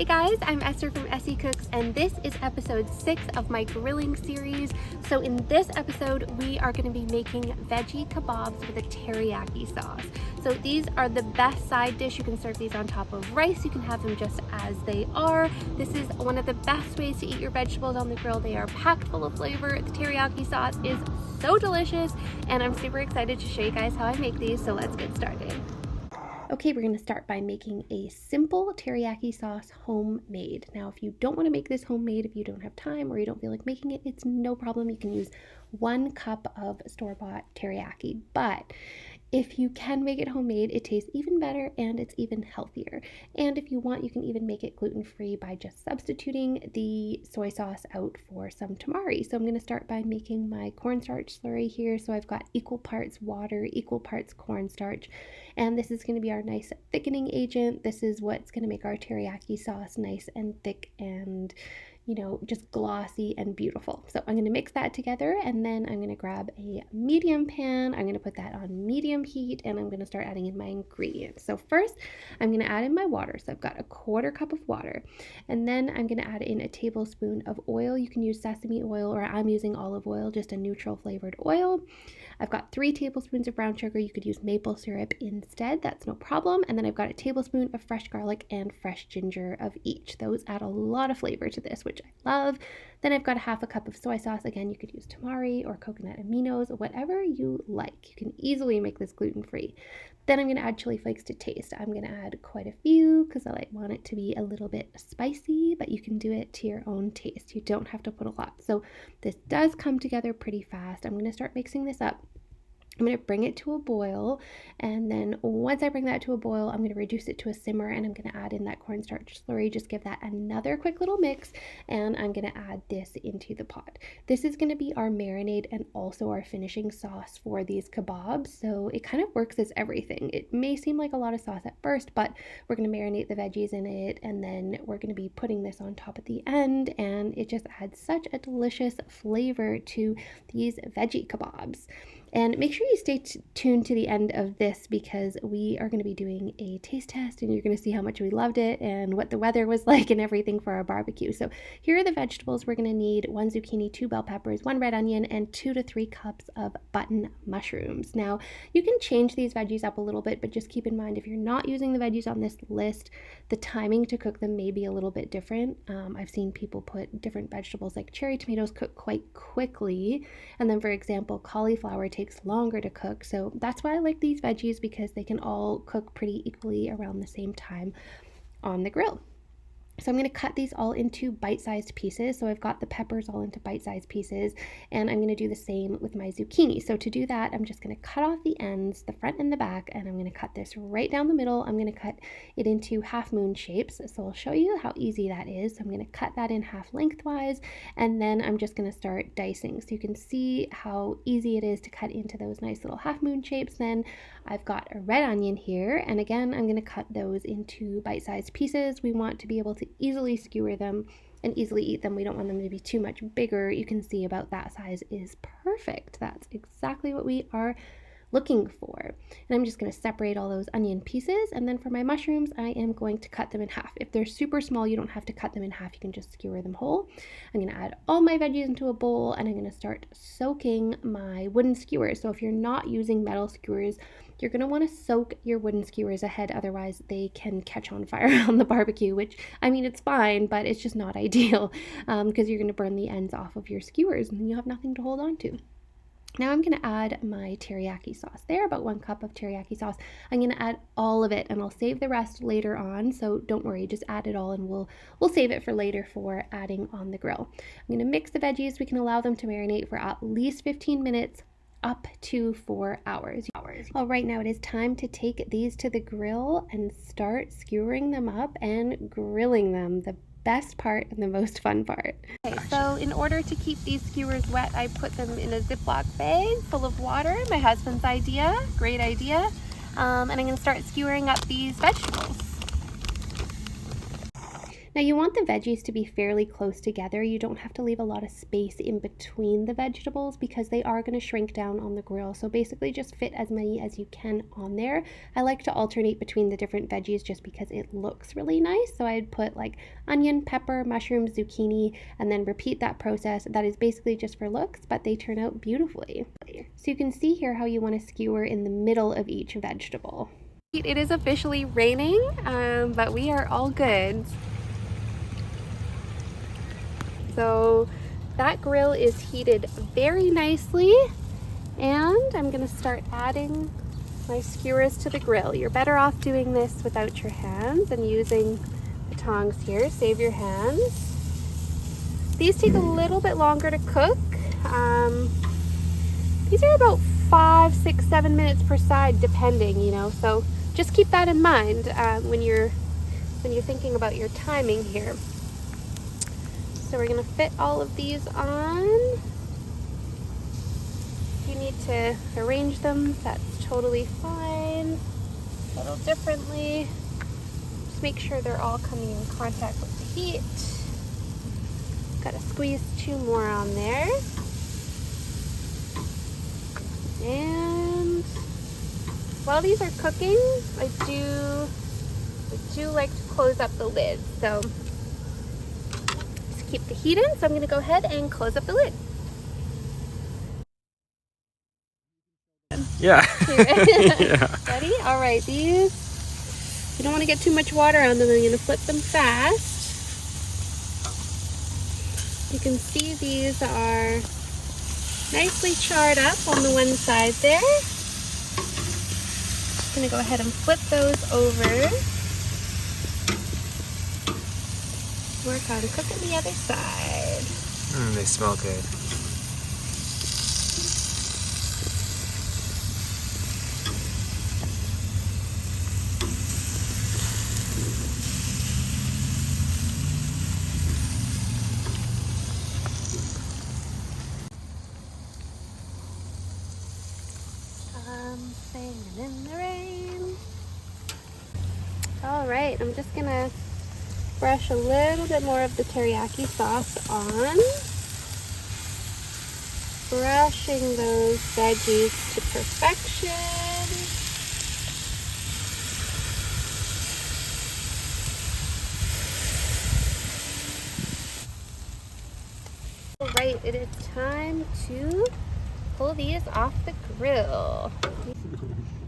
Hey guys, I'm Esther from ESSYCOOKS, and this is episode 6 of my grilling series. So in this episode, we are going to be making veggie kebabs with a teriyaki sauce. So these are the best side dish. You can serve these on top of rice. You can have them just as they are. This is one of the best ways to eat your vegetables on the grill. They are packed full of flavor. The teriyaki sauce is so delicious, and I'm super excited to show you guys how I make these. So let's get started. Okay, we're going to start by making a simple teriyaki sauce homemade. Now, if you don't want to make this homemade, if you don't have time or you don't feel like making it, it's no problem. You can use 1 cup of store-bought teriyaki, but if you can make it homemade, it tastes even better and it's even healthier. And if you want, you can even make it gluten-free by just substituting the soy sauce out for some tamari. So I'm going to start by making my cornstarch slurry here. So I've got equal parts water, equal parts cornstarch, and this is going to be our nice thickening agent. This is what's going to make our teriyaki sauce nice and thick and just glossy and beautiful. So I'm going to mix that together, and then I'm going to grab a medium pan. I'm going to put that on medium heat, and I'm going to start adding in my ingredients. So first, I'm going to add in my water. So I've got a 1/4 cup of water, and then I'm going to add in a tablespoon of oil. You can use sesame oil, or I'm using olive oil, just a neutral flavored oil. I've got 3 tablespoons of brown sugar. You could use maple syrup instead. That's no problem. And then I've got a tablespoon of fresh garlic and fresh ginger of each. Those add a lot of flavor to this, which I love. Then I've got a 1/2 cup of soy sauce. Again, you could use tamari or coconut aminos, whatever you like. You can easily make this gluten-free. Then I'm going to add chili flakes to taste. I'm going to add quite a few because I want it to be a little bit spicy, but you can do it to your own taste. You don't have to put a lot. So this does come together pretty fast. I'm going to start mixing this up. I'm going to bring it to a boil, and then once I bring that to a boil, I'm going to reduce it to a simmer, and I'm going to add in that cornstarch slurry. Just give that another quick little mix, and I'm going to add this into the pot. This is going to be our marinade and also our finishing sauce for these kebabs, so it kind of works as everything. It may seem like a lot of sauce at first, but we're going to marinate the veggies in it, and then we're going to be putting this on top at the end, and it just adds such a delicious flavor to these veggie kebabs. And make sure you stay tuned to the end of this because we are going to be doing a taste test, and you're going to see how much we loved it and what the weather was like and everything for our barbecue. So here are the vegetables. We're going to need 1 zucchini, 2 bell peppers, 1 red onion, and 2 to 3 cups of button mushrooms. Now, you can change these veggies up a little bit, but just keep in mind if you're not using the veggies on this list, the timing to cook them may be a little bit different. I've seen people put different vegetables like cherry tomatoes cook quite quickly, and then, for example, cauliflower takes longer to cook. So that's why I like these veggies, because they can all cook pretty equally around the same time on the grill. So I'm going to cut these all into bite-sized pieces. So I've got the peppers all into bite-sized pieces, and I'm going to do the same with my zucchini. So to do that, I'm just going to cut off the ends, the front and the back, and I'm going to cut this right down the middle. I'm going to cut it into half moon shapes. So I'll show you how easy that is. So I'm going to cut that in half lengthwise, and then I'm just going to start dicing. So you can see how easy it is to cut into those nice little half moon shapes. Then I've got a red onion here, and again, I'm going to cut those into bite-sized pieces. We want to be able to easily skewer them and easily eat them. We don't want them to be too much bigger. You can see about that size is perfect. That's exactly what we are looking for. And I'm just going to separate all those onion pieces, and then for my mushrooms, I am going to cut them in half. If they're super small, you don't have to cut them in half. You can just skewer them whole. I'm going to add all my veggies into a bowl, and I'm going to start soaking my wooden skewers. So if you're not using metal skewers, you're going to want to soak your wooden skewers ahead, otherwise they can catch on fire on the barbecue, which, I mean, it's fine, but it's just not ideal because you're going to burn the ends off of your skewers, and then you have nothing to hold on to. Now I'm going to add my teriyaki sauce. There, about 1 cup of teriyaki sauce. I'm going to add all of it, and I'll save the rest later on, so don't worry, just add it all, and we'll save it for later for adding on the grill. I'm going to mix the veggies. We can allow them to marinate for at least 15 minutes, up to 4 hours. All right, now it is time to take these to the grill and start skewering them up and grilling them. The best part and the most fun part. Okay, so in order to keep these skewers wet, I put them in a Ziploc bag full of water. My husband's idea, great idea. And I'm going to start skewering up these vegetables. Now you want the veggies to be fairly close together. You don't have to leave a lot of space in between the vegetables because they are going to shrink down on the grill. So basically just fit as many as you can on there. I like to alternate between the different veggies just because it looks really nice. So I'd put like onion, pepper, mushrooms, zucchini, and then repeat that process. That is basically just for looks, but they turn out beautifully. So you can see here how you want to skewer in the middle of each vegetable. It is officially raining, but we are all good. So that grill is heated very nicely, and I'm going to start adding my skewers to the grill. You're better off doing this without your hands and using the tongs here. Save your hands. These take a little bit longer to cook. These are about 5, 6, 7 minutes per side depending, you know, so just keep that in mind when you're thinking about your timing here. So we're going to fit all of these on. If you need to arrange them, that's totally fine. A little differently. Just make sure they're all coming in contact with the heat. Got to squeeze 2 more on there. And while these are cooking, I do like to close up the lid. So keep the heat in, so I'm going to go ahead and close up the lid. Yeah. Yeah. Ready? All right, these, you don't want to get too much water on them. I'm going to flip them fast. You can see these are nicely charred up on the one side there. I'm going to go ahead and flip those over. Work on cooking the other side. They smell good. Singing in the rain. All right, I'm just gonna brush a little bit more of the teriyaki sauce on. Brushing those veggies to perfection. All right, it is time to pull these off the grill.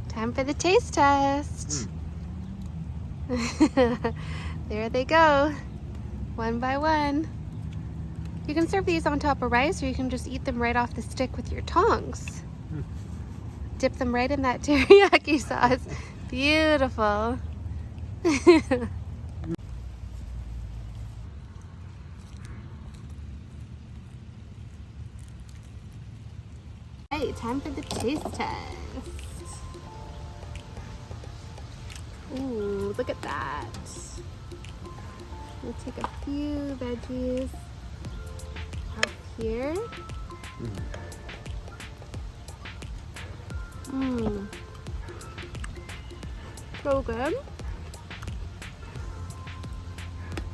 Time for the taste test. There they go, one by one. You can serve these on top of rice, or you can just eat them right off the stick with your tongs. Dip them right in that teriyaki sauce. Beautiful. Hey, time for the taste test. Ooh, look at that. We'll take a few veggies up here. So good.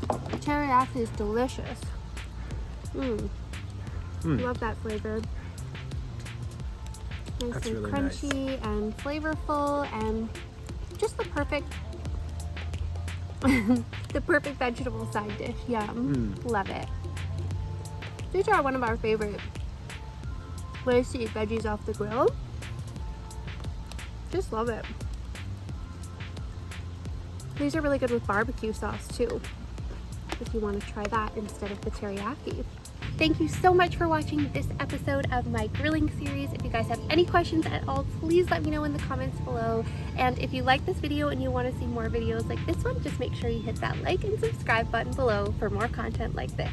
The teriyaki is delicious. Love that flavor. Nice That's and really crunchy and flavorful, and just the perfect the perfect vegetable side dish. Yum. Love it. These are one of our favorite ways to eat veggies off the grill. Just love it. These are really good with barbecue sauce too, if you want to try that instead of the teriyaki. Thank you so much for watching this episode of my grilling series. If you guys have any questions at all, please let me know in the comments below. And if you like this video and you want to see more videos like this one, just make sure you hit that like and subscribe button below for more content like this.